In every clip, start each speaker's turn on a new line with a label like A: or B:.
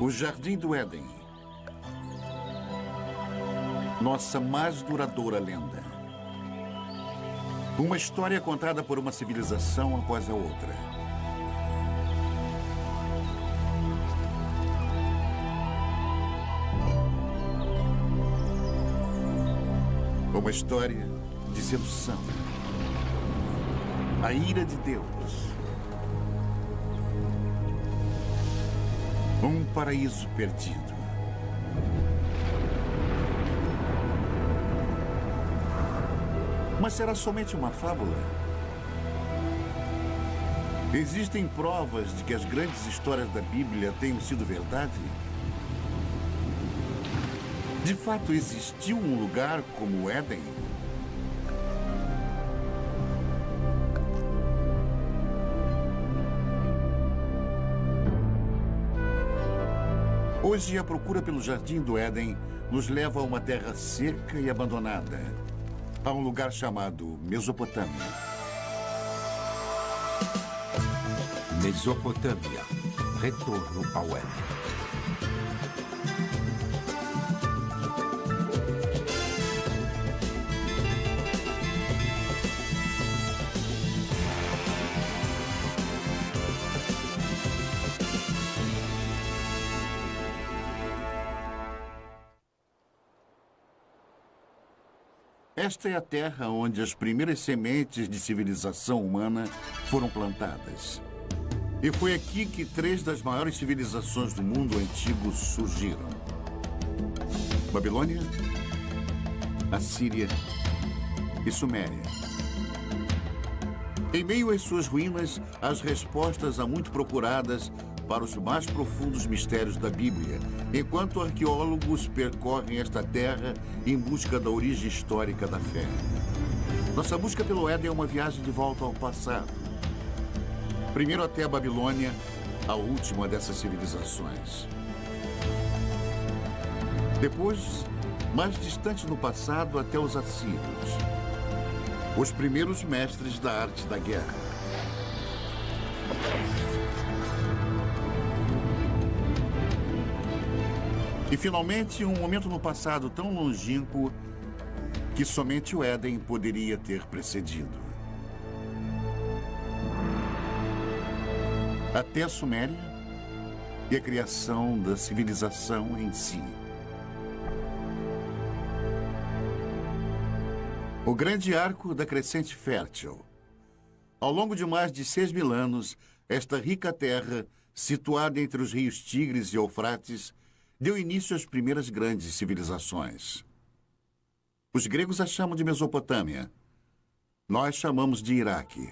A: O Jardim do Éden. Nossa mais duradoura lenda. Uma história contada por uma civilização após a outra. Uma história de sedução. A ira de Deus. Um paraíso perdido. Mas será somente uma fábula? Existem provas de que as grandes histórias da Bíblia tenham sido verdade? De fato, existiu um lugar como o Éden? Hoje, a procura pelo Jardim do Éden nos leva a uma terra seca e abandonada, a um lugar chamado Mesopotâmia.
B: Mesopotâmia. Retorno ao Éden.
A: Esta é a terra onde as primeiras sementes de civilização humana foram plantadas. E foi aqui que 3 das maiores civilizações do mundo antigo surgiram: Babilônia, Assíria e Suméria. Em meio às suas ruínas, as respostas há muito procuradas para os mais profundos mistérios da Bíblia, enquanto arqueólogos percorrem esta terra em busca da origem histórica da fé. Nossa busca pelo Éden é uma viagem de volta ao passado. Primeiro até a Babilônia, a última dessas civilizações. Depois, mais distante no passado, até os assírios, os primeiros mestres da arte da guerra. E, finalmente, um momento no passado tão longínquo que somente o Éden poderia ter precedido. Até a Suméria e a criação da civilização em si. O grande arco da crescente fértil. Ao longo de mais de 6.000 anos, esta rica terra, situada entre os rios Tigres e Eufrates, deu início às primeiras grandes civilizações. Os gregos a chamam de Mesopotâmia. Nós chamamos de Iraque.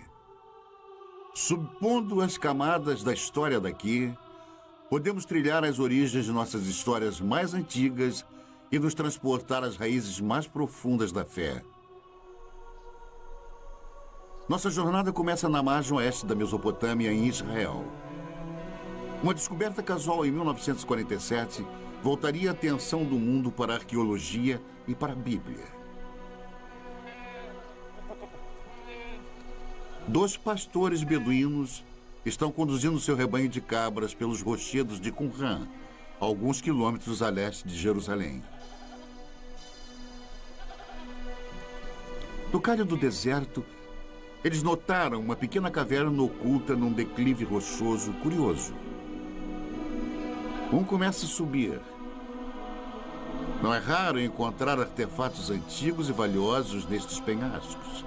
A: Subpondo as camadas da história daqui, podemos trilhar as origens de nossas histórias mais antigas e nos transportar às raízes mais profundas da fé. Nossa jornada começa na margem oeste da Mesopotâmia, em Israel. Uma descoberta casual em 1947 voltaria a atenção do mundo para a arqueologia e para a Bíblia. 2 pastores beduínos estão conduzindo seu rebanho de cabras pelos rochedos de Qumran, alguns quilômetros a leste de Jerusalém. No calho do deserto, eles notaram uma pequena caverna oculta num declive rochoso curioso. Um começa a subir. Não é raro encontrar artefatos antigos e valiosos nestes penhascos.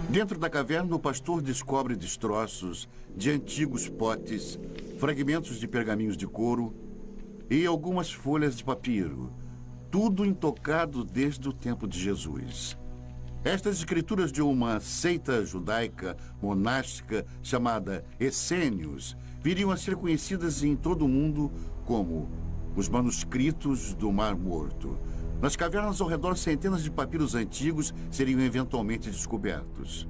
A: Dentro da caverna, o pastor descobre destroços de antigos potes, fragmentos de pergaminhos de couro e algumas folhas de papiro, tudo intocado desde o tempo de Jesus. Estas escrituras de uma seita judaica monástica chamada Essênios viriam a ser conhecidas em todo o mundo como os manuscritos do Mar Morto. Nas cavernas ao redor, centenas de papiros antigos seriam eventualmente descobertos.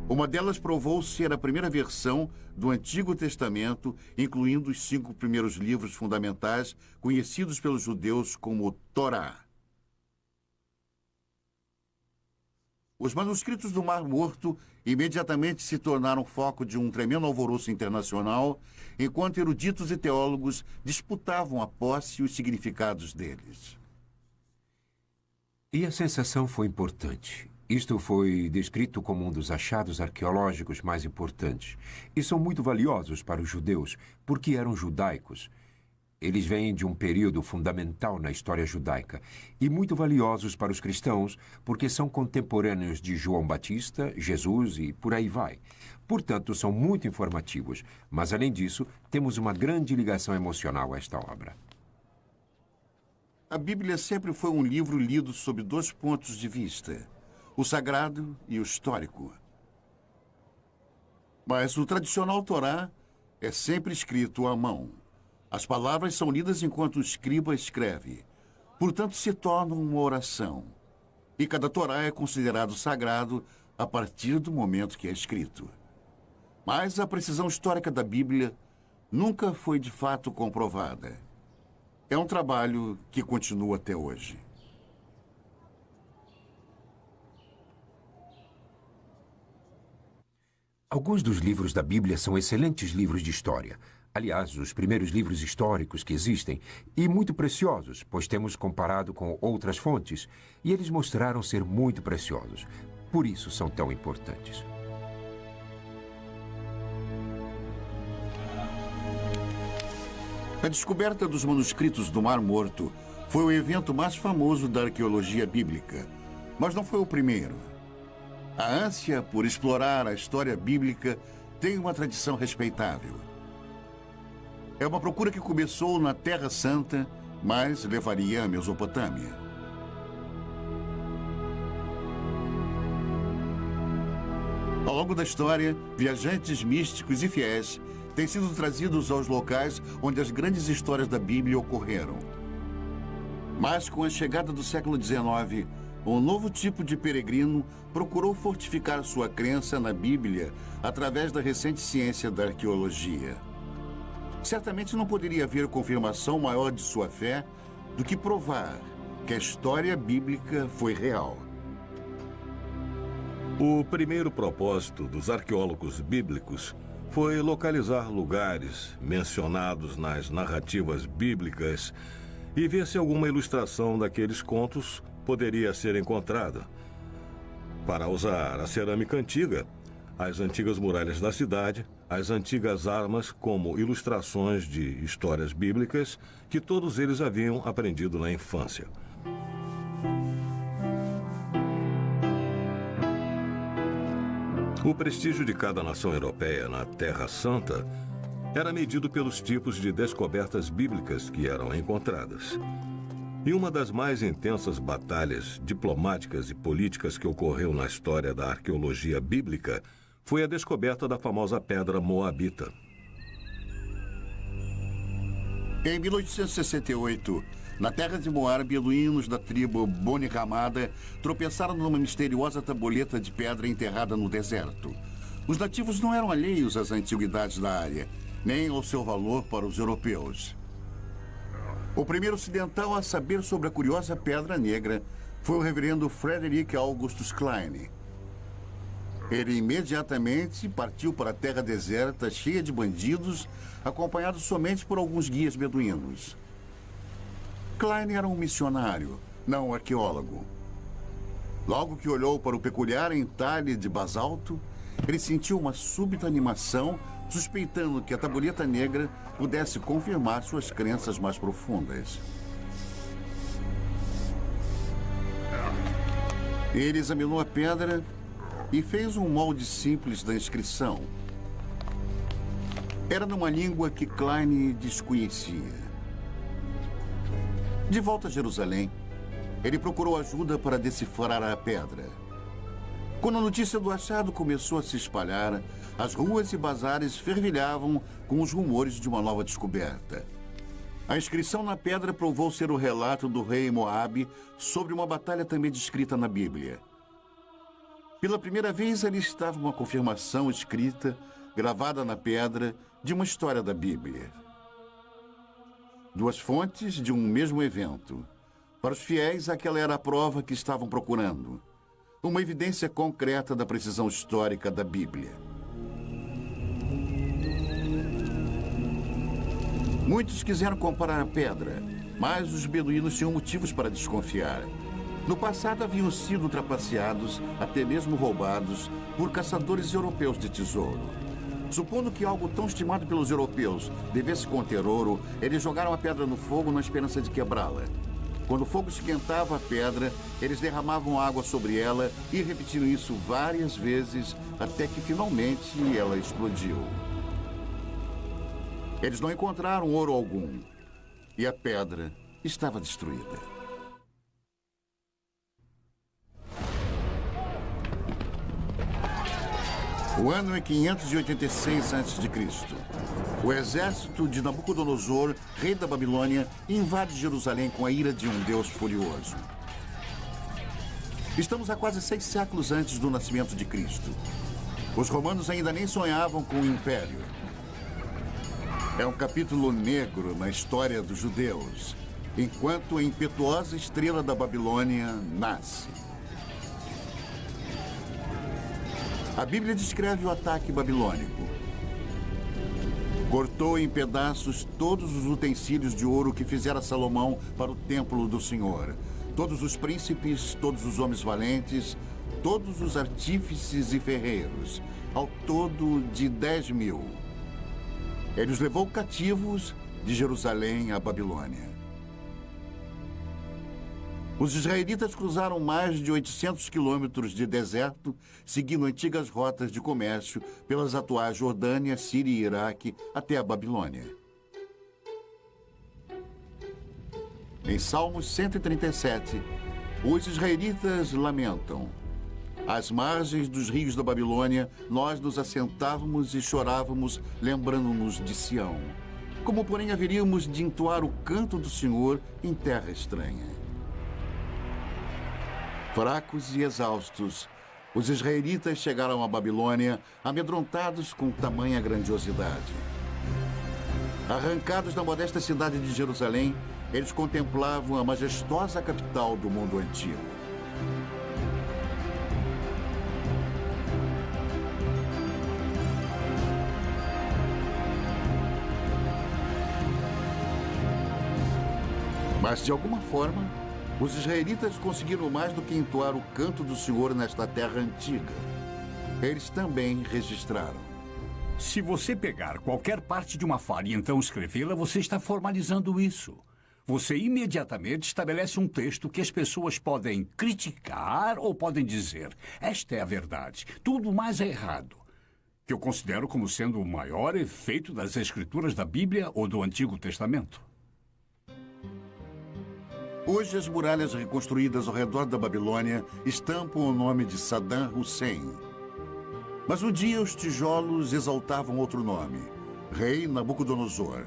A: Uma delas provou ser a primeira versão do Antigo Testamento, incluindo os 5 primeiros livros fundamentais conhecidos pelos judeus como Torá. Os manuscritos do Mar Morto imediatamente se tornaram foco de um tremendo alvoroço internacional, enquanto eruditos e teólogos disputavam a posse e os significados deles.
B: E a sensação foi importante. Isto foi descrito como um dos achados arqueológicos mais importantes. E são muito valiosos para os judeus, porque eram judaicos. Eles vêm de um período fundamental na história judaica. E muito valiosos para os cristãos, porque são contemporâneos de João Batista, Jesus e por aí vai. Portanto, são muito informativos. Mas, além disso, temos uma grande ligação emocional a esta obra.
A: A Bíblia sempre foi um livro lido sob 2 pontos de vista: o sagrado e o histórico. Mas o tradicional Torá é sempre escrito à mão. As palavras são lidas enquanto o escriba escreve. Portanto, se tornam uma oração. E cada Torá é considerado sagrado a partir do momento que é escrito. Mas a precisão histórica da Bíblia nunca foi de fato comprovada. É um trabalho que continua até hoje.
B: Alguns dos livros da Bíblia são excelentes livros de história. Aliás, os primeiros livros históricos que existem, e muito preciosos, pois temos comparado com outras fontes, e eles mostraram ser muito preciosos. Por isso são tão importantes.
A: A descoberta dos manuscritos do Mar Morto foi o evento mais famoso da arqueologia bíblica, mas não foi o primeiro. A ânsia por explorar a história bíblica tem uma tradição respeitável. É uma procura que começou na Terra Santa, mas levaria à Mesopotâmia. Ao longo da história, viajantes místicos e fiéis têm sido trazidos aos locais onde as grandes histórias da Bíblia ocorreram. Mas com a chegada do século XIX, um novo tipo de peregrino procurou fortificar sua crença na Bíblia através da recente ciência da arqueologia. Certamente não poderia haver confirmação maior de sua fé do que provar que a história bíblica foi real.
C: O primeiro propósito dos arqueólogos bíblicos foi localizar lugares mencionados nas narrativas bíblicas e ver se alguma ilustração daqueles contos poderia ser encontrada. Para usar a cerâmica antiga, as antigas muralhas da cidade, as antigas armas como ilustrações de histórias bíblicas que todos eles haviam aprendido na infância. O prestígio de cada nação europeia na Terra Santa era medido pelos tipos de descobertas bíblicas que eram encontradas. E uma das mais intensas batalhas diplomáticas e políticas que ocorreu na história da arqueologia bíblica foi a descoberta da famosa pedra moabita.
A: Em 1868, na terra de Moab, beduínos da tribo Boni Ramada tropeçaram numa misteriosa tabuleta de pedra enterrada no deserto. Os nativos não eram alheios às antiguidades da área, nem ao seu valor para os europeus. O primeiro ocidental a saber sobre a curiosa pedra negra foi o reverendo Frederick Augustus Klein. Ele imediatamente partiu para a terra deserta, cheia de bandidos, acompanhado somente por alguns guias beduínos. Klein era um missionário, não um arqueólogo. Logo que olhou para o peculiar entalhe de basalto, ele sentiu uma súbita animação, suspeitando que a tabuleta negra pudesse confirmar suas crenças mais profundas. Ele examinou a pedra e fez um molde simples da inscrição. Era numa língua que Klein desconhecia. De volta a Jerusalém, ele procurou ajuda para decifrar a pedra. Quando a notícia do achado começou a se espalhar, as ruas e bazares fervilhavam com os rumores de uma nova descoberta. A inscrição na pedra provou ser o relato do rei Moabe sobre uma batalha também descrita na Bíblia. Pela primeira vez, ali estava uma confirmação escrita, gravada na pedra, de uma história da Bíblia. Duas fontes de um mesmo evento. Para os fiéis, aquela era a prova que estavam procurando. Uma evidência concreta da precisão histórica da Bíblia. Muitos quiseram comparar a pedra, mas os beduínos tinham motivos para desconfiar. No passado haviam sido trapaceados, até mesmo roubados, por caçadores europeus de tesouro. Supondo que algo tão estimado pelos europeus devesse conter ouro, eles jogaram a pedra no fogo na esperança de quebrá-la. Quando o fogo esquentava a pedra, eles derramavam água sobre ela e repetiram isso várias vezes, até que finalmente ela explodiu. Eles não encontraram ouro algum, e a pedra estava destruída. O ano é 586 a.C. O exército de Nabucodonosor, rei da Babilônia, invade Jerusalém com a ira de um Deus furioso. Estamos a quase 6 séculos antes do nascimento de Cristo. Os romanos ainda nem sonhavam com o império. É um capítulo negro na história dos judeus, enquanto a impetuosa estrela da Babilônia nasce. A Bíblia descreve o ataque babilônico. Cortou em pedaços todos os utensílios de ouro que fizera Salomão para o templo do Senhor. Todos os príncipes, todos os homens valentes, todos os artífices e ferreiros, ao todo de 10.000. Ele os levou cativos de Jerusalém à Babilônia. Os israelitas cruzaram mais de 800 quilômetros de deserto, seguindo antigas rotas de comércio pelas atuais Jordânia, Síria e Iraque até a Babilônia. Em Salmos 137, os israelitas lamentam: às margens dos rios da Babilônia, nós nos assentávamos e chorávamos, lembrando-nos de Sião. Como, porém, haveríamos de entoar o canto do Senhor em terra estranha? Fracos e exaustos, os israelitas chegaram à Babilônia, amedrontados com tamanha grandiosidade. Arrancados da modesta cidade de Jerusalém, eles contemplavam a majestosa capital do mundo antigo. Mas, de alguma forma, os israelitas conseguiram mais do que entoar o canto do Senhor nesta terra antiga. Eles também registraram.
D: Se você pegar qualquer parte de uma fala e então escrevê-la, você está formalizando isso. Você imediatamente estabelece um texto que as pessoas podem criticar ou podem dizer: esta é a verdade, tudo mais é errado. Que eu considero como sendo o maior efeito das escrituras da Bíblia ou do Antigo Testamento.
A: Hoje, as muralhas reconstruídas ao redor da Babilônia estampam o nome de Saddam Hussein. Mas um dia os tijolos exaltavam outro nome: Rei Nabucodonosor.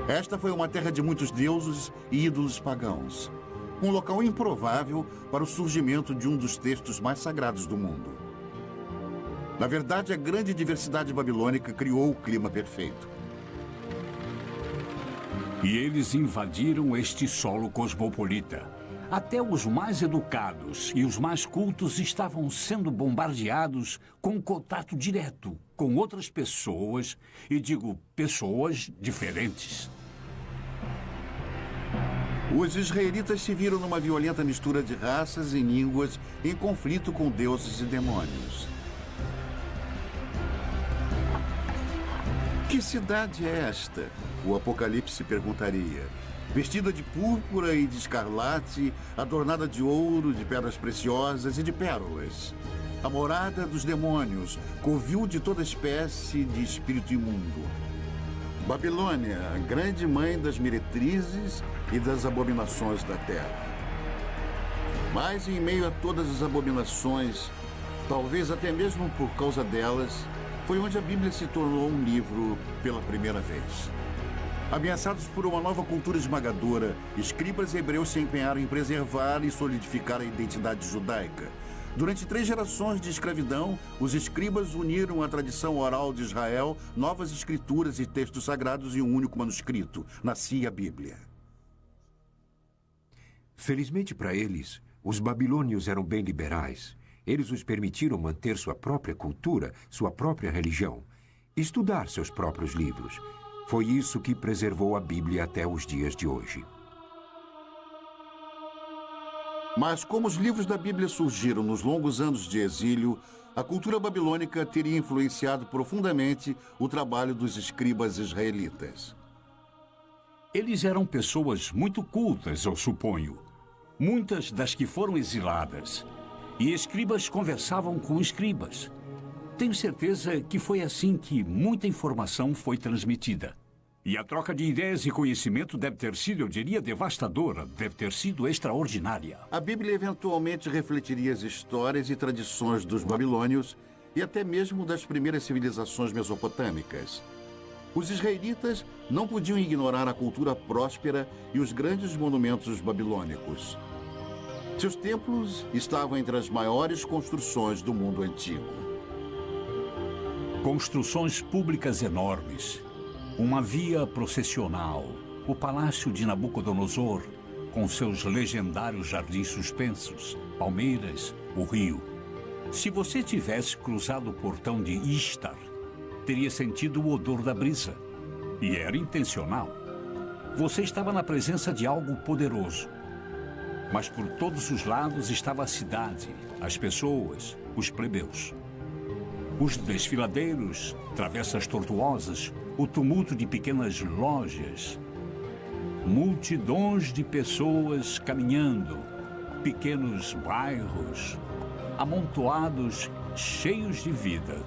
A: Esta foi uma terra de muitos deuses e ídolos pagãos. Um local improvável para o surgimento de um dos textos mais sagrados do mundo. Na verdade, a grande diversidade babilônica criou o clima perfeito.
D: E eles invadiram este solo cosmopolita. Até os mais educados e os mais cultos estavam sendo bombardeados com contato direto com outras pessoas, e digo pessoas diferentes.
A: Os israelitas se viram numa violenta mistura de raças e línguas em conflito com deuses e demônios. Que cidade é esta? O Apocalipse perguntaria. Vestida de púrpura e de escarlate, adornada de ouro, de pedras preciosas e de pérolas. A morada dos demônios, covil de toda espécie de espírito imundo. Babilônia, a grande mãe das meretrizes e das abominações da terra. Mas em meio a todas as abominações, talvez até mesmo por causa delas, foi onde a Bíblia se tornou um livro pela primeira vez. Ameaçados por uma nova cultura esmagadora, escribas hebreus se empenharam em preservar e solidificar a identidade judaica. Durante 3 gerações de escravidão, os escribas uniram à tradição oral de Israel novas escrituras e textos sagrados em um único manuscrito. Nascia a Bíblia.
B: Felizmente para eles, os babilônios eram bem liberais. Eles os permitiram manter sua própria cultura, sua própria religião, estudar seus próprios livros. Foi isso que preservou a Bíblia até os dias de hoje.
A: Mas como os livros da Bíblia surgiram nos longos anos de exílio, a cultura babilônica teria influenciado profundamente o trabalho dos escribas israelitas.
D: Eles eram pessoas muito cultas, eu suponho. Muitas das que foram exiladas. E escribas conversavam com escribas. Tenho certeza que foi assim que muita informação foi transmitida. E a troca de ideias e conhecimento deve ter sido, eu diria, devastadora, deve ter sido extraordinária.
A: A Bíblia eventualmente refletiria as histórias e tradições dos babilônios e até mesmo das primeiras civilizações mesopotâmicas. Os israelitas não podiam ignorar a cultura próspera e os grandes monumentos babilônicos. Seus templos estavam entre as maiores construções do mundo antigo.
D: Construções públicas enormes. Uma via processional, o Palácio de Nabucodonosor, com seus legendários jardins suspensos, palmeiras, o rio. Se você tivesse cruzado o portão de Ishtar, teria sentido o odor da brisa. E era intencional. Você estava na presença de algo poderoso. Mas por todos os lados estava a cidade, as pessoas, os plebeus. Os desfiladeiros, travessas tortuosas, o tumulto de pequenas lojas. Multidões de pessoas caminhando, pequenos bairros, amontoados, cheios de vida.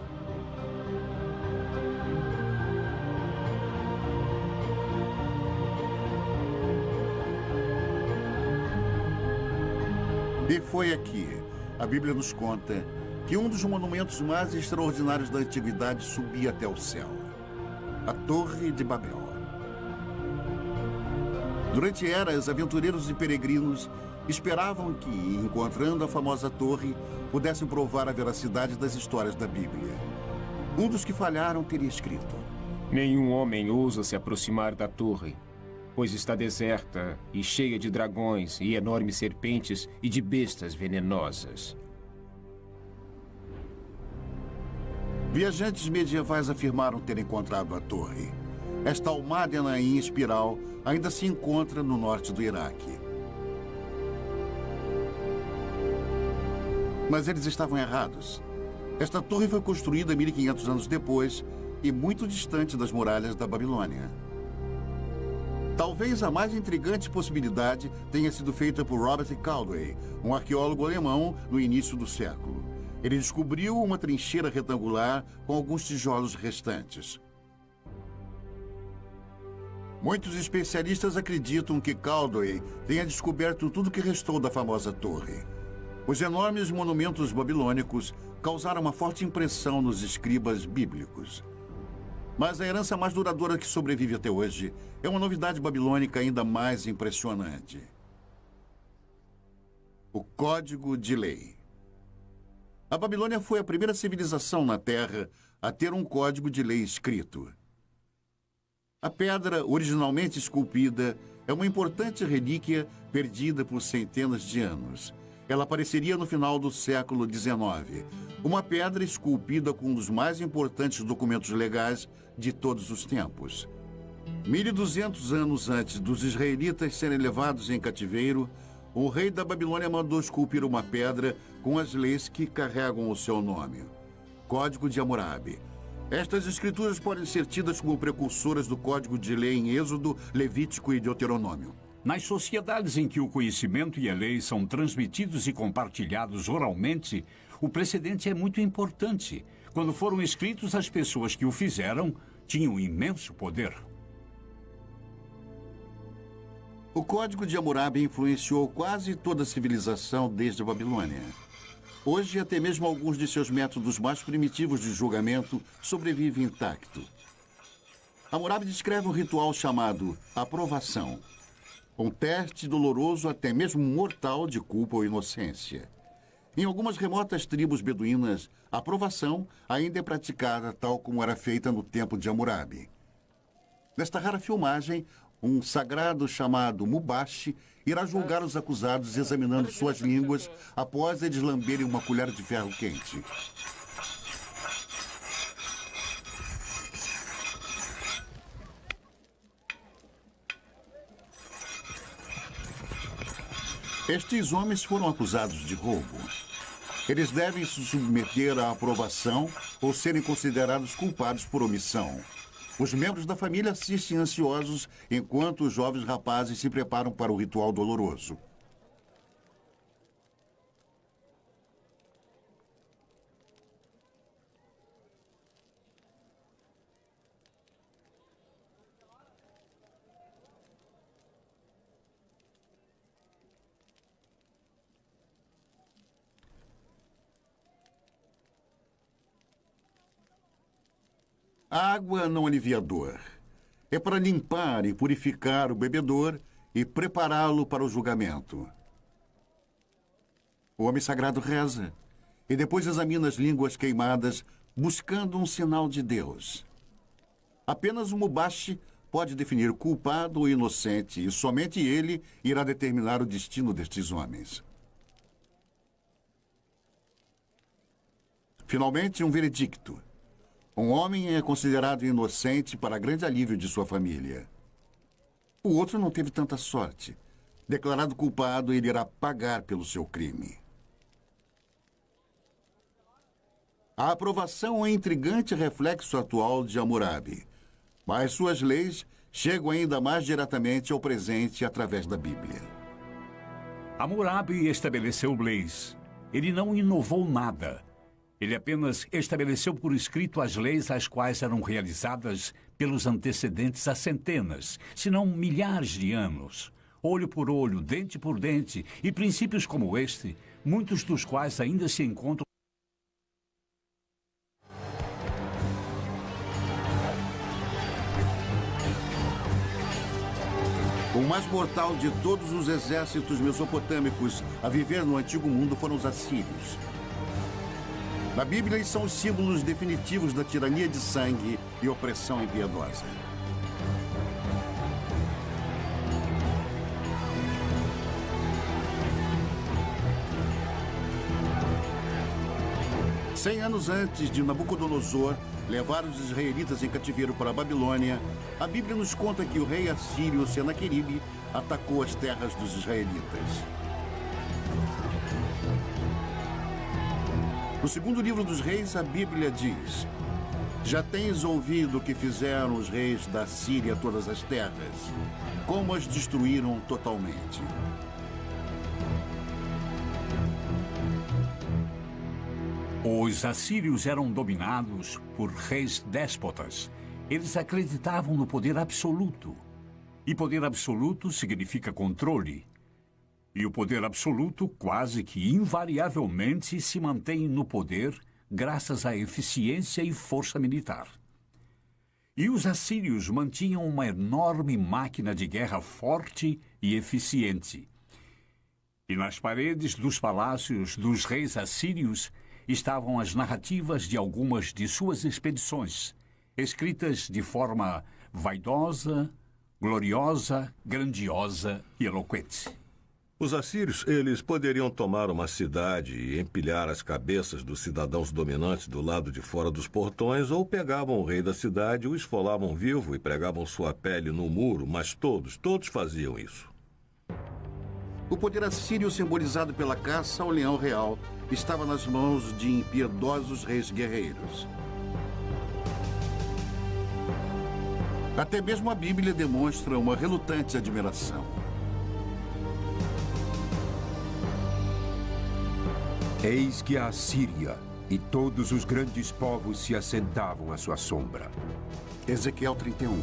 A: E foi aqui, a Bíblia nos conta, que um dos monumentos mais extraordinários da antiguidade subia até o céu. A Torre de Babel. Durante eras, aventureiros e peregrinos esperavam que, encontrando a famosa torre, pudessem provar a veracidade das histórias da Bíblia. Um dos que falharam teria escrito:
E: nenhum homem ousa se aproximar da torre, pois está deserta e cheia de dragões e enormes serpentes e de bestas venenosas.
A: Viajantes medievais afirmaram ter encontrado a torre. Esta almádena em espiral ainda se encontra no norte do Iraque. Mas eles estavam errados. Esta torre foi construída 1500 anos depois e muito distante das muralhas da Babilônia. Talvez a mais intrigante possibilidade tenha sido feita por Robert Caldwell, um arqueólogo alemão no início do século. Ele descobriu uma trincheira retangular com alguns tijolos restantes. Muitos especialistas acreditam que Caldwell tenha descoberto tudo o que restou da famosa torre. Os enormes monumentos babilônicos causaram uma forte impressão nos escribas bíblicos. Mas a herança mais duradoura que sobrevive até hoje é uma novidade babilônica ainda mais impressionante: o Código de Lei. A Babilônia foi a primeira civilização na Terra a ter um código de lei escrito. A pedra, originalmente esculpida, é uma importante relíquia perdida por centenas de anos. Ela apareceria no final do século XIX. Uma pedra esculpida com um dos mais importantes documentos legais de todos os tempos. 1200 anos antes dos israelitas serem levados em cativeiro, o rei da Babilônia mandou esculpir uma pedra com as leis que carregam o seu nome. Código de Hammurabi. Estas escrituras podem ser tidas como precursoras do Código de Lei em Êxodo, Levítico e Deuteronômio.
D: Nas sociedades em que o conhecimento e a lei são transmitidos e compartilhados oralmente, o precedente é muito importante. Quando foram escritos, as pessoas que o fizeram tinham imenso poder.
A: O Código de Hammurabi influenciou quase toda a civilização desde a Babilônia. Hoje, até mesmo alguns de seus métodos mais primitivos de julgamento sobrevivem intactos. Hammurabi descreve um ritual chamado aprovação. Um teste doloroso, até mesmo mortal, de culpa ou inocência. Em algumas remotas tribos beduínas, a aprovação ainda é praticada tal como era feita no tempo de Hammurabi. Nesta rara filmagem, um sagrado chamado Mubashi irá julgar os acusados examinando suas línguas após eles lamberem uma colher de ferro quente. Estes homens foram acusados de roubo. Eles devem se submeter à aprovação ou serem considerados culpados por omissão. Os membros da família assistem ansiosos enquanto os jovens rapazes se preparam para o ritual doloroso. A água não alivia a dor. É para limpar e purificar o bebedor e prepará-lo para o julgamento. O homem sagrado reza e depois examina as línguas queimadas, buscando um sinal de Deus. Apenas o Mubashi pode definir culpado ou inocente e somente ele irá determinar o destino destes homens. Finalmente, um veredicto. Um homem é considerado inocente para grande alívio de sua família. O outro não teve tanta sorte. Declarado culpado, ele irá pagar pelo seu crime. A aprovação é um intrigante reflexo atual de Hammurabi, mas suas leis chegam ainda mais diretamente ao presente através da Bíblia.
D: Hammurabi estabeleceu leis. Ele não inovou nada. Ele apenas estabeleceu por escrito as leis às quais eram realizadas pelos antecedentes há centenas, se não milhares de anos. Olho por olho, dente por dente, e princípios como este, muitos dos quais ainda se encontram.
A: O mais mortal de todos os exércitos mesopotâmicos a viver no Antigo Mundo foram os assírios. Na Bíblia, eles são os símbolos definitivos da tirania de sangue e opressão impiedosa. Cem anos antes de Nabucodonosor levar os israelitas em cativeiro para a Babilônia, a Bíblia nos conta que o rei assírio Senaqueribe atacou as terras dos israelitas. No segundo livro dos reis, a Bíblia diz: já tens ouvido o que fizeram os reis da Síria a todas as terras, como as destruíram totalmente.
D: Os assírios eram dominados por reis déspotas. Eles acreditavam no poder absoluto. E poder absoluto significa controle. E o poder absoluto quase que invariavelmente se mantém no poder graças à eficiência e força militar. E os assírios mantinham uma enorme máquina de guerra forte e eficiente. E nas paredes dos palácios dos reis assírios estavam as narrativas de algumas de suas expedições, escritas de forma vaidosa, gloriosa, grandiosa e eloquente.
C: Os assírios, eles poderiam tomar uma cidade e empilhar as cabeças dos cidadãos dominantes do lado de fora dos portões, ou pegavam o rei da cidade, o esfolavam vivo e pregavam sua pele no muro, mas todos faziam isso.
A: O poder assírio, simbolizado pela caça ao leão real, estava nas mãos de impiedosos reis guerreiros. Até mesmo a Bíblia demonstra uma relutante admiração.
B: Eis que a Assíria e todos os grandes povos se assentavam à sua sombra.
A: Ezequiel 31.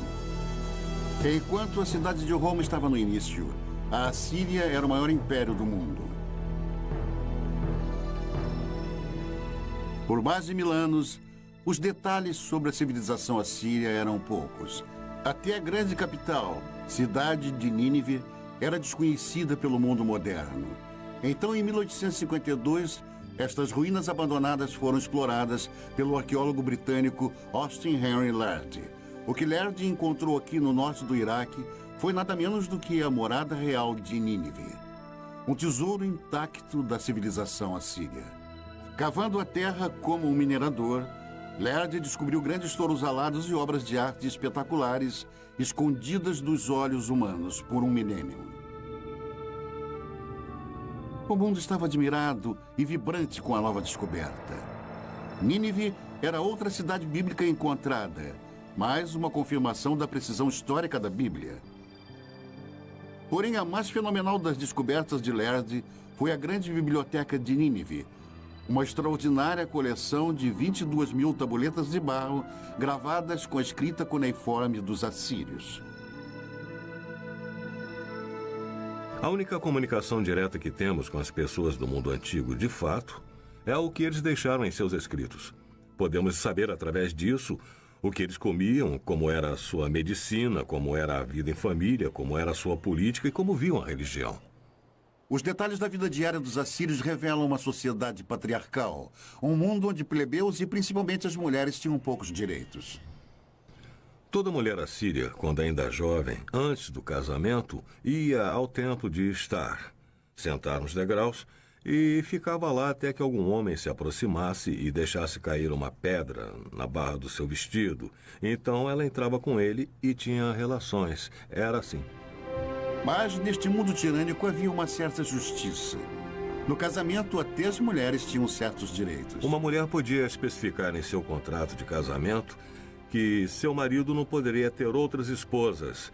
A: Enquanto a cidade de Roma estava no início, a Assíria era o maior império do mundo. Por mais de 1000 anos, Os detalhes sobre a civilização assíria eram poucos. Até a grande capital, cidade de Nínive, era desconhecida pelo mundo moderno. Então, em 1852, estas ruínas abandonadas foram exploradas pelo arqueólogo britânico Austin Henry Lerdy. O que Lerdy encontrou aqui no norte do Iraque foi nada menos do que a morada real de Nínive. Um tesouro intacto da civilização assíria. Cavando a terra como um minerador, Lerdy descobriu grandes touros alados e obras de arte espetaculares escondidas dos olhos humanos por um milênio. O mundo estava admirado e vibrante com a nova descoberta. Nínive era outra cidade bíblica encontrada, mais uma confirmação da precisão histórica da Bíblia. Porém, a mais fenomenal das descobertas de Lerdy foi a grande biblioteca de Nínive, uma extraordinária coleção de 22 mil tabuletas de barro gravadas com a escrita cuneiforme dos assírios.
C: A única comunicação direta que temos com as pessoas do mundo antigo, de fato, é o que eles deixaram em seus escritos. Podemos saber através disso o que eles comiam, como era a sua medicina, como era a vida em família, como era a sua política e como viam a religião.
A: Os detalhes da vida diária dos assírios revelam uma sociedade patriarcal, um mundo onde plebeus e principalmente as mulheres tinham poucos direitos.
C: Toda mulher assíria, quando ainda jovem, antes do casamento, ia ao templo de Estar, sentar nos degraus e ficava lá até que algum homem se aproximasse e deixasse cair uma pedra na barra do seu vestido. Então ela entrava com ele e tinha relações. Era assim.
A: Mas neste mundo tirânico havia uma certa justiça. No casamento, até as mulheres tinham certos direitos.
C: Uma mulher podia especificar em seu contrato de casamento que seu marido não poderia ter outras esposas.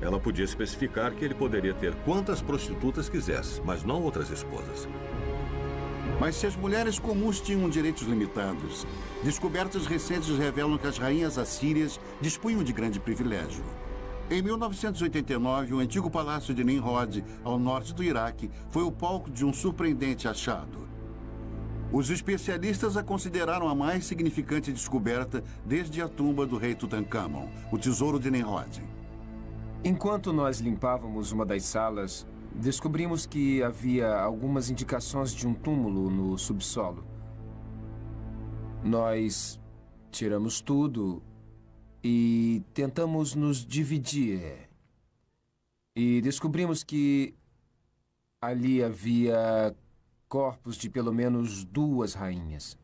C: Ela podia especificar que ele poderia ter quantas prostitutas quisesse, mas não outras esposas.
A: Mas se as mulheres comuns tinham direitos limitados, descobertas recentes revelam que as rainhas assírias dispunham de grande privilégio. Em 1989, o antigo palácio de Nimrod, ao norte do Iraque, foi o palco de um surpreendente achado. Os especialistas a consideraram a mais significante descoberta desde a tumba do rei Tutankhamon, o tesouro de Nimrod.
E: Enquanto nós limpávamos uma das salas, descobrimos que havia algumas indicações de um túmulo no subsolo. Nós tiramos tudo e tentamos nos dividir. E descobrimos que ali havia corpos de pelo menos 2 rainhas.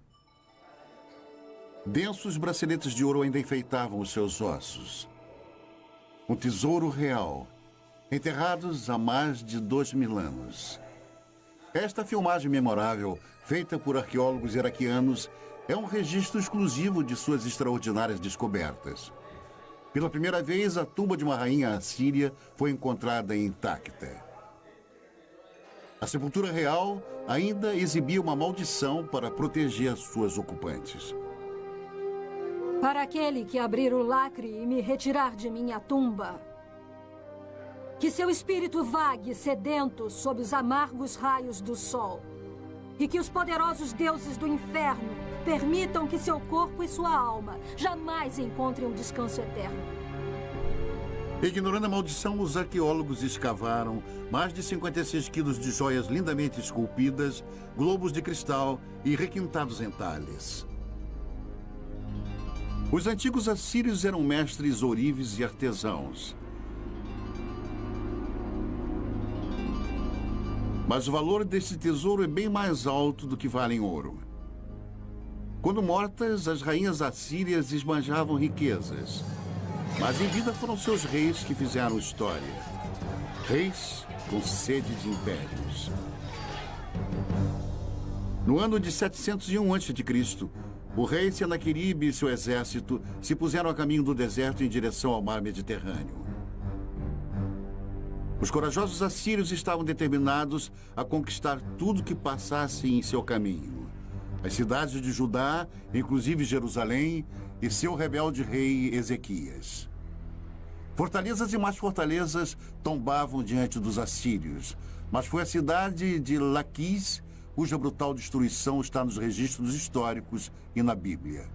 A: Densos braceletes de ouro ainda enfeitavam os seus ossos. Um tesouro real, enterrados há mais de 2000 anos. Esta filmagem memorável, feita por arqueólogos iraquianos, é um registro exclusivo de suas extraordinárias descobertas. Pela primeira vez, a tumba de uma rainha assíria foi encontrada intacta. A sepultura real ainda exibia uma maldição para proteger suas ocupantes.
F: Para aquele que abrir o lacre e me retirar de minha tumba, que seu espírito vague sedento sob os amargos raios do sol, e que os poderosos deuses do inferno permitam que seu corpo e sua alma jamais encontrem um descanso eterno.
A: Ignorando a maldição, os arqueólogos escavaram mais de 56 quilos de joias lindamente esculpidas, globos de cristal e requintados entalhes. Os antigos assírios eram mestres ourives e artesãos. Mas o valor desse tesouro é bem mais alto do que vale em ouro. Quando mortas, as rainhas assírias esbanjavam riquezas. Mas em vida foram seus reis que fizeram história. Reis com sede de impérios. No ano de 701 a.C., o rei Senaqueribe e seu exército se puseram a caminho do deserto em direção ao mar Mediterrâneo. Os corajosos assírios estavam determinados a conquistar tudo que passasse em seu caminho. As cidades de Judá, inclusive Jerusalém, e seu rebelde rei Ezequias. Fortalezas e mais fortalezas tombavam diante dos assírios, mas foi a cidade de Laquis cuja brutal destruição está nos registros históricos e na Bíblia.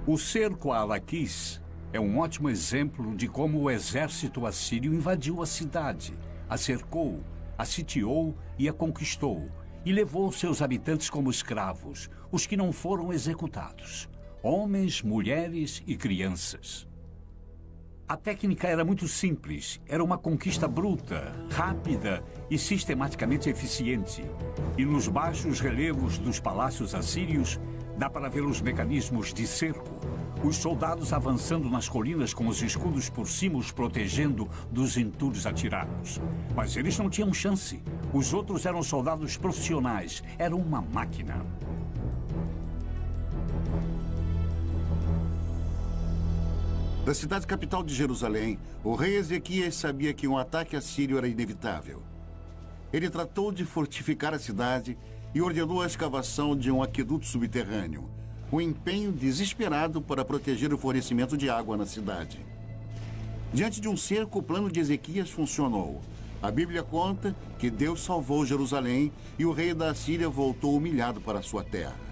D: O cerco a Laquis é um ótimo exemplo de como o exército assírio invadiu a cidade, a cercou, a sitiou e a conquistou, e levou seus habitantes como escravos, os que não foram executados, homens, mulheres e crianças. A técnica era muito simples, era uma conquista bruta, rápida e sistematicamente eficiente. E nos baixos relevos dos palácios assírios, dá para ver os mecanismos de cerco, os soldados avançando nas colinas com os escudos por cima os protegendo dos entulhos atirados. Mas eles não tinham chance. Os outros eram soldados profissionais, eram uma máquina.
A: Da cidade capital de Jerusalém, o rei Ezequias sabia que um ataque assírio era inevitável. Ele tratou de fortificar a cidade e ordenou a escavação de um aqueduto subterrâneo, um empenho desesperado para proteger o fornecimento de água na cidade. Diante de um cerco, o plano de Ezequias funcionou. A Bíblia conta que Deus salvou Jerusalém e o rei da Assíria voltou humilhado para sua terra.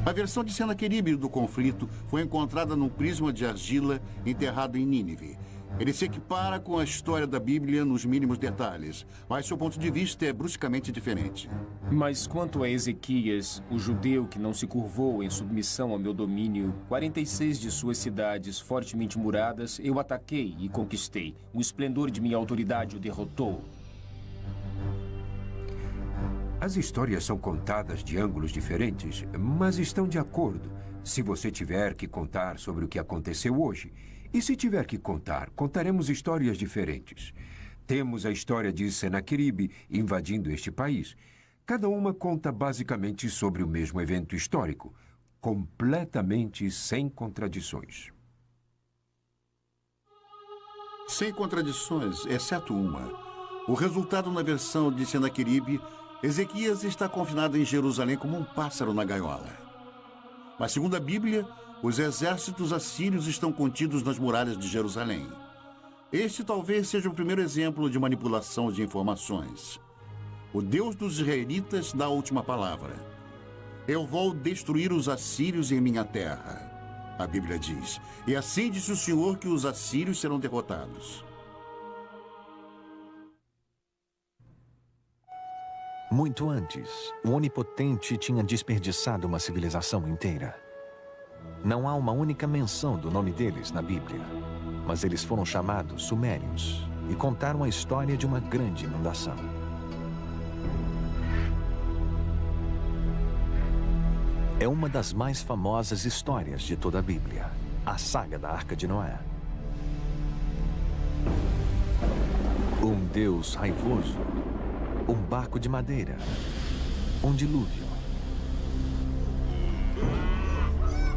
A: A versão de Senaqueribe do conflito foi encontrada num prisma de argila enterrado em Nínive. Ele se equipara com a história da Bíblia nos mínimos detalhes, mas seu ponto de vista é bruscamente diferente.
E: Mas quanto a Ezequias, o judeu que não se curvou em submissão ao meu domínio, 46 de suas cidades fortemente muradas, eu ataquei e conquistei. O esplendor de minha autoridade o derrotou.
B: As histórias são contadas de ângulos diferentes, mas estão de acordo. Se você tiver que contar sobre o que aconteceu hoje, e se tiver que contar, contaremos histórias diferentes. Temos a história de Senaqueribe invadindo este país. Cada uma conta basicamente sobre o mesmo evento histórico, completamente sem contradições.
A: Sem contradições, exceto uma. O resultado na versão de Senaqueribe, Ezequias está confinado em Jerusalém como um pássaro na gaiola. Mas, segundo a Bíblia, os exércitos assírios estão contidos nas muralhas de Jerusalém. Este talvez seja o primeiro exemplo de manipulação de informações. O Deus dos israelitas dá a última palavra. Eu vou destruir os assírios em minha terra, a Bíblia diz. E assim disse o Senhor que os assírios serão derrotados.
G: Muito antes, o Onipotente tinha desperdiçado uma civilização inteira. Não há uma única menção do nome deles na Bíblia, mas eles foram chamados Sumérios e contaram a história de uma grande inundação. É uma das mais famosas histórias de toda a Bíblia, a saga da Arca de Noé. Um Deus raivoso, um barco de madeira, um dilúvio.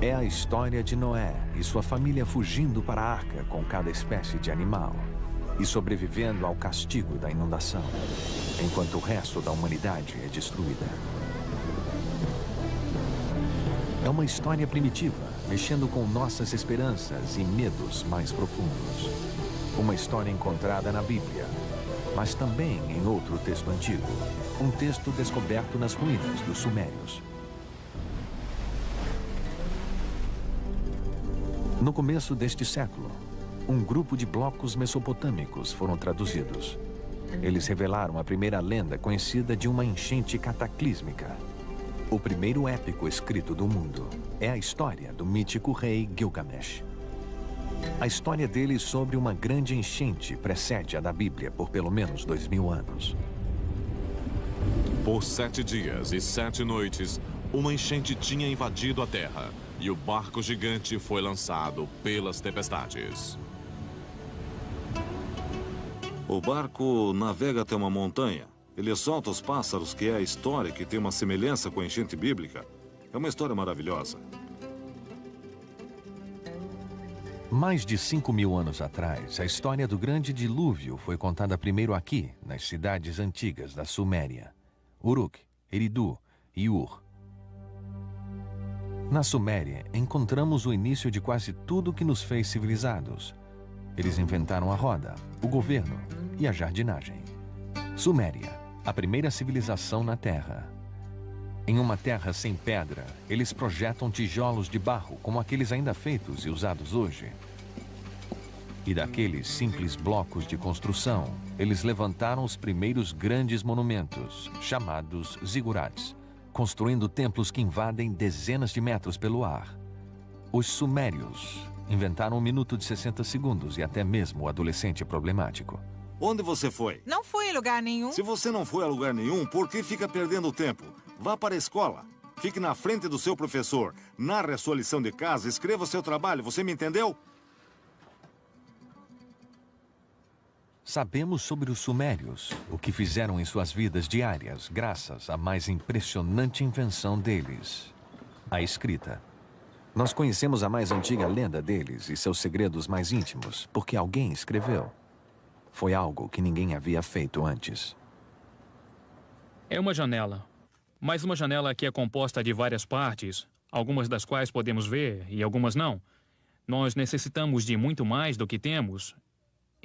G: É a história de Noé e sua família fugindo para a arca com cada espécie de animal e sobrevivendo ao castigo da inundação, enquanto o resto da humanidade é destruída. É uma história primitiva, mexendo com nossas esperanças e medos mais profundos. Uma história encontrada na Bíblia, mas também em outro texto antigo, um texto descoberto nas ruínas dos Sumérios. No começo deste século, um grupo de blocos mesopotâmicos foram traduzidos. Eles revelaram a primeira lenda conhecida de uma enchente cataclísmica. O primeiro épico escrito do mundo é a história do mítico rei Gilgamesh. A história dele sobre uma grande enchente precede a da Bíblia por pelo menos 2000 anos.
H: Por 7 dias e 7 noites, uma enchente tinha invadido a terra e o barco gigante foi lançado pelas tempestades.
C: O barco navega até uma montanha. Ele solta os pássaros, que é a história que tem uma semelhança com a enchente bíblica. É uma história maravilhosa.
G: Mais de 5.000 anos atrás, a história do grande dilúvio foi contada primeiro aqui, nas cidades antigas da Suméria, Uruk, Eridu e Ur. Na Suméria, encontramos o início de quase tudo que nos fez civilizados. Eles inventaram a roda, o governo e a jardinagem. Suméria, a primeira civilização na Terra. Em uma terra sem pedra, eles projetam tijolos de barro, como aqueles ainda feitos e usados hoje. E daqueles simples blocos de construção, eles levantaram os primeiros grandes monumentos, chamados zigurats, construindo templos que invadem dezenas de metros pelo ar. Os sumérios inventaram 1 minuto de 60 segundos e até mesmo o adolescente problemático.
I: Onde você foi?
J: Não fui em lugar nenhum.
I: Se você não foi a lugar nenhum, por que fica perdendo tempo? Vá para a escola. Fique na frente do seu professor. Narre a sua lição de casa, escreva o seu trabalho. Você me entendeu?
G: Sabemos sobre os sumérios, o que fizeram em suas vidas diárias, graças à mais impressionante invenção deles, a escrita. Nós conhecemos a mais antiga lenda deles e seus segredos mais íntimos, porque alguém escreveu. Foi algo que ninguém havia feito antes.
K: É uma janela, mas uma janela que é composta de várias partes, algumas das quais podemos ver e algumas não. Nós necessitamos de muito mais do que temos.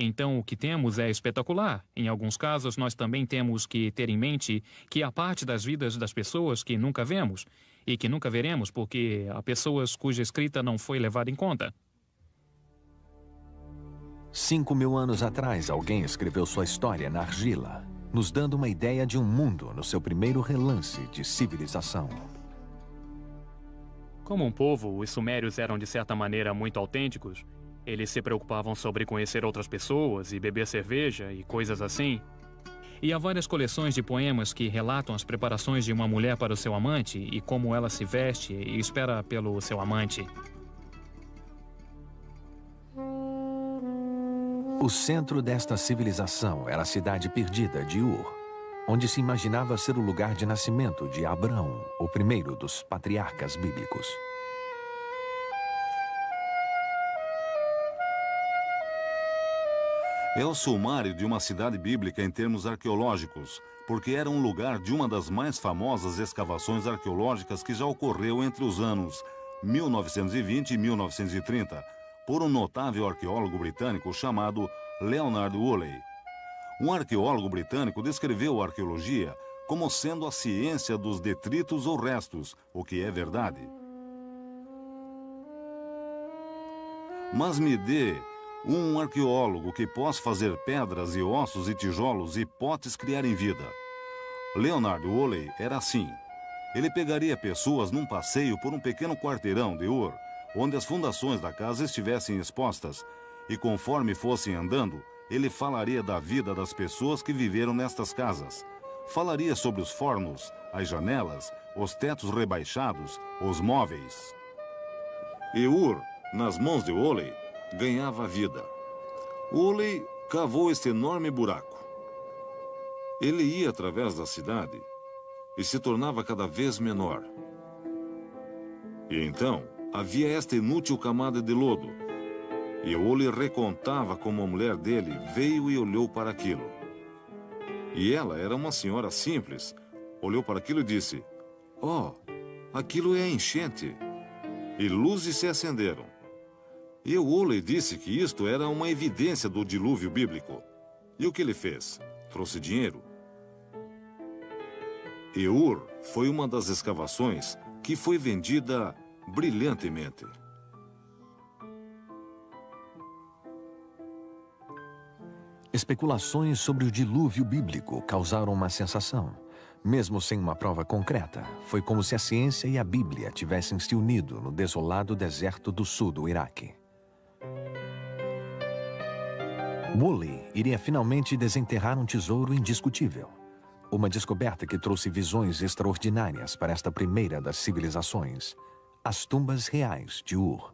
K: Então, o que temos é espetacular. Em alguns casos, nós também temos que ter em mente que há parte das vidas das pessoas que nunca vemos e que nunca veremos porque há pessoas cuja escrita não foi levada em conta.
G: 5.000 anos atrás, alguém escreveu sua história na argila, nos dando uma ideia de um mundo no seu primeiro relance de civilização.
K: Como um povo, os sumérios eram de certa maneira muito autênticos. Eles se preocupavam sobre conhecer outras pessoas e beber cerveja e coisas assim. E há várias coleções de poemas que relatam as preparações de uma mulher para o seu amante e como ela se veste e espera pelo seu amante.
G: O centro desta civilização era a cidade perdida de Ur, onde se imaginava ser o lugar de nascimento de Abraão, o primeiro dos patriarcas bíblicos.
I: É o sumário de uma cidade bíblica em termos arqueológicos, porque era um lugar de uma das mais famosas escavações arqueológicas que já ocorreu entre os anos 1920 e 1930, por um notável arqueólogo britânico chamado Leonard Woolley. Um arqueólogo britânico descreveu a arqueologia como sendo a ciência dos detritos ou restos, o que é verdade. Mas me dê um arqueólogo que possa fazer pedras e ossos e tijolos e potes criarem vida. Leonard Woolley era assim. Ele pegaria pessoas num passeio por um pequeno quarteirão de Ur, onde as fundações da casa estivessem expostas, e conforme fossem andando, ele falaria da vida das pessoas que viveram nestas casas. Falaria sobre os fornos, as janelas, os tetos rebaixados, os móveis. E Ur, nas mãos de Woolley, ganhava vida. Woolley cavou este enorme buraco. Ele ia através da cidade e se tornava cada vez menor. E então havia esta inútil camada de lodo. E Woolley recontava como a mulher dele veio e olhou para aquilo. E ela era uma senhora simples. Olhou para aquilo e disse: "Oh, aquilo é a enchente." E luzes se acenderam. E Woolley disse que isto era uma evidência do dilúvio bíblico. E o que ele fez? Trouxe dinheiro. E Ur foi uma das escavações que foi vendida brilhantemente.
G: Especulações sobre o dilúvio bíblico causaram uma sensação. Mesmo sem uma prova concreta, foi como se a ciência e a Bíblia tivessem se unido no desolado deserto do sul do Iraque. Woolley iria finalmente desenterrar um tesouro indiscutível. Uma descoberta que trouxe visões extraordinárias para esta primeira das civilizações, as tumbas reais de Ur.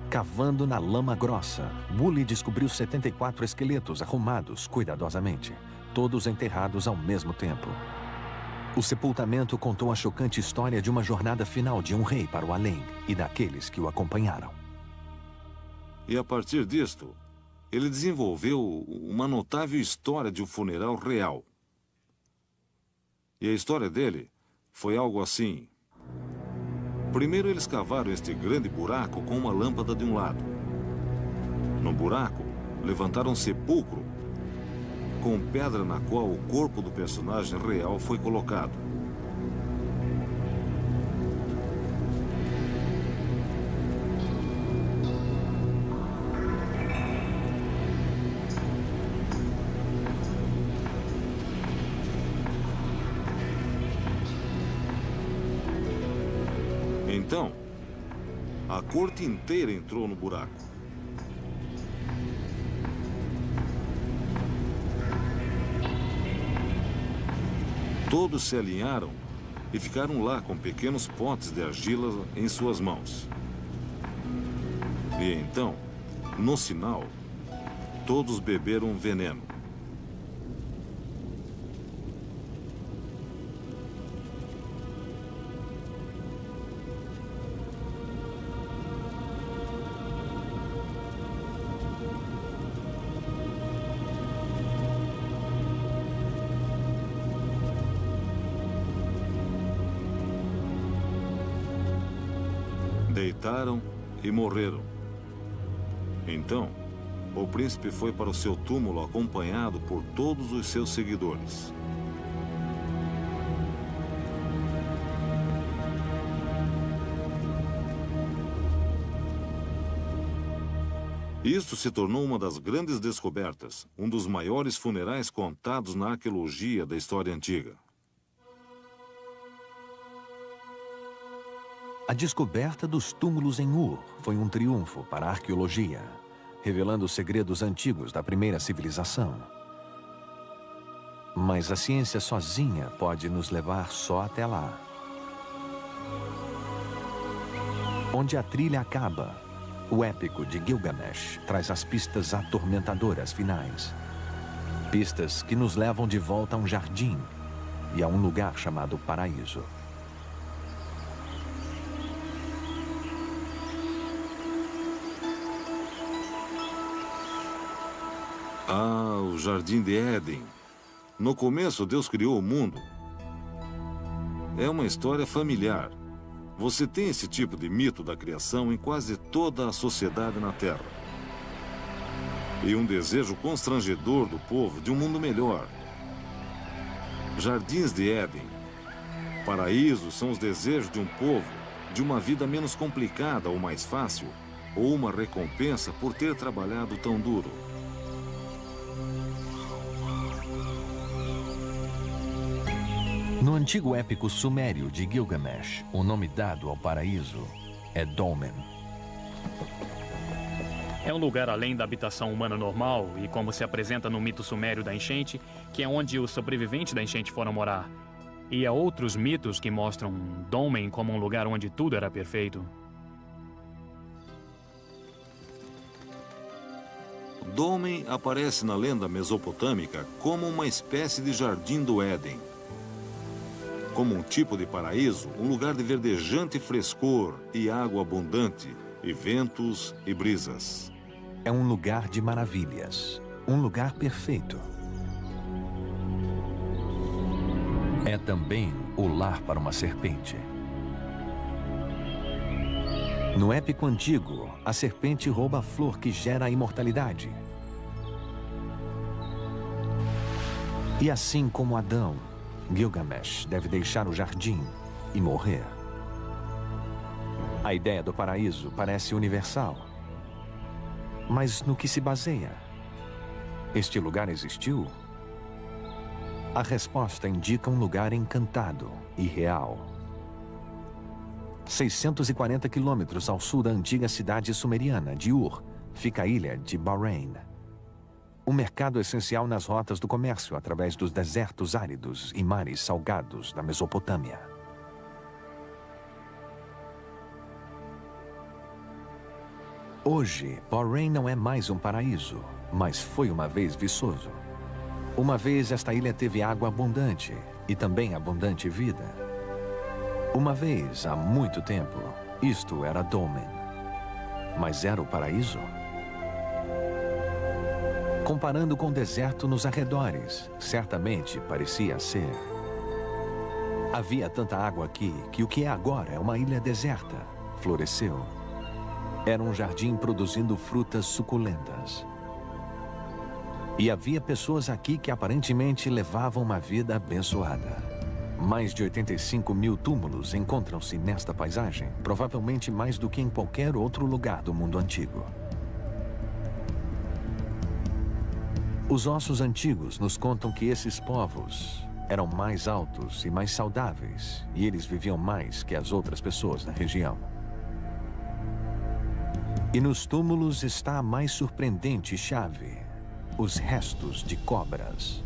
G: Cavando na lama grossa, Woolley descobriu 74 esqueletos arrumados cuidadosamente, todos enterrados ao mesmo tempo. O sepultamento contou a chocante história de uma jornada final de um rei para o além e daqueles que o acompanharam.
I: E a partir disto, ele desenvolveu uma notável história de um funeral real. E a história dele foi algo assim. Primeiro eles cavaram este grande buraco com uma lâmpada de um lado. No buraco, levantaram um sepulcro com pedra na qual o corpo do personagem real foi colocado. Então, a corte inteira entrou no buraco. Todos se alinharam e ficaram lá com pequenos potes de argila em suas mãos. E então, no sinal, todos beberam veneno. Deitaram e morreram. Então, o príncipe foi para o seu túmulo acompanhado por todos os seus seguidores. Isto se tornou uma das grandes descobertas, um dos maiores funerais contados na arqueologia da história antiga.
G: A descoberta dos túmulos em Ur foi um triunfo para a arqueologia, revelando os segredos antigos da primeira civilização. Mas a ciência sozinha pode nos levar só até lá. Onde a trilha acaba, o épico de Gilgamesh traz as pistas atormentadoras finais. Pistas que nos levam de volta a um jardim e a um lugar chamado paraíso.
I: Ah, o Jardim de Éden. No começo, Deus criou o mundo. É uma história familiar. Você tem esse tipo de mito da criação em quase toda a sociedade na Terra. E um desejo constrangedor do povo de um mundo melhor. Jardins de Éden. Paraísos são os desejos de um povo de uma vida menos complicada ou mais fácil, ou uma recompensa por ter trabalhado tão duro.
G: No antigo épico sumério de Gilgamesh, o nome dado ao paraíso é Dolmen.
K: É um lugar além da habitação humana normal e como se apresenta no mito sumério da enchente, que é onde os sobreviventes da enchente foram morar. E há outros mitos que mostram Dolmen como um lugar onde tudo era perfeito.
I: Dolmen aparece na lenda mesopotâmica como uma espécie de jardim do Éden. Como um tipo de paraíso, um lugar de verdejante frescor e água abundante, e ventos e brisas.
G: É um lugar de maravilhas, um lugar perfeito. É também o lar para uma serpente. No épico antigo, a serpente rouba a flor que gera a imortalidade. E assim como Adão, Gilgamesh deve deixar o jardim e morrer. A ideia do paraíso parece universal. Mas no que se baseia? Este lugar existiu? A resposta indica um lugar encantado e real. 640 quilômetros ao sul da antiga cidade sumeriana de Ur, fica a ilha de Bahrein. Um mercado essencial nas rotas do comércio através dos desertos áridos e mares salgados da Mesopotâmia. Hoje, Bahrein não é mais um paraíso, mas foi uma vez viçoso. Uma vez esta ilha teve água abundante e também abundante vida. Uma vez, há muito tempo, isto era Dolmen. Mas era o paraíso? Comparando com o deserto nos arredores, certamente parecia ser. Havia tanta água aqui que o que é agora é uma ilha deserta. Floresceu. Era um jardim produzindo frutas suculentas. E havia pessoas aqui que aparentemente levavam uma vida abençoada. Mais de 85 mil túmulos encontram-se nesta paisagem, provavelmente mais do que em qualquer outro lugar do mundo antigo. Os ossos antigos nos contam que esses povos eram mais altos e mais saudáveis, e eles viviam mais que as outras pessoas da região. E nos túmulos está a mais surpreendente chave: os restos de cobras,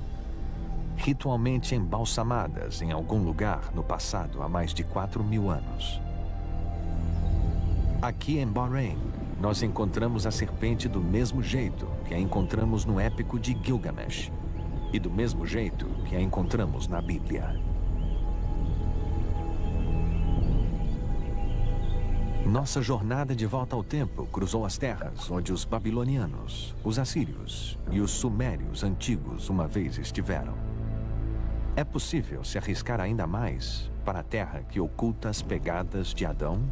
G: ritualmente embalsamadas em algum lugar no passado há mais de 4.000 anos. Aqui em Bahrein, nós encontramos a serpente do mesmo jeito que a encontramos no épico de Gilgamesh, e do mesmo jeito que a encontramos na Bíblia. Nossa jornada de volta ao tempo cruzou as terras onde os babilonianos, os assírios e os sumérios antigos uma vez estiveram. É possível se arriscar ainda mais para a terra que oculta as pegadas de Adão?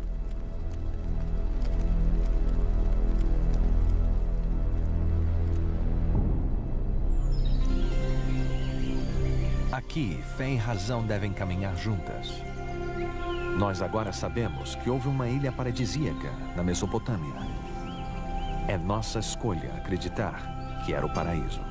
G: Aqui, fé e razão devem caminhar juntas. Nós agora sabemos que houve uma ilha paradisíaca na Mesopotâmia. É nossa escolha acreditar que era o paraíso.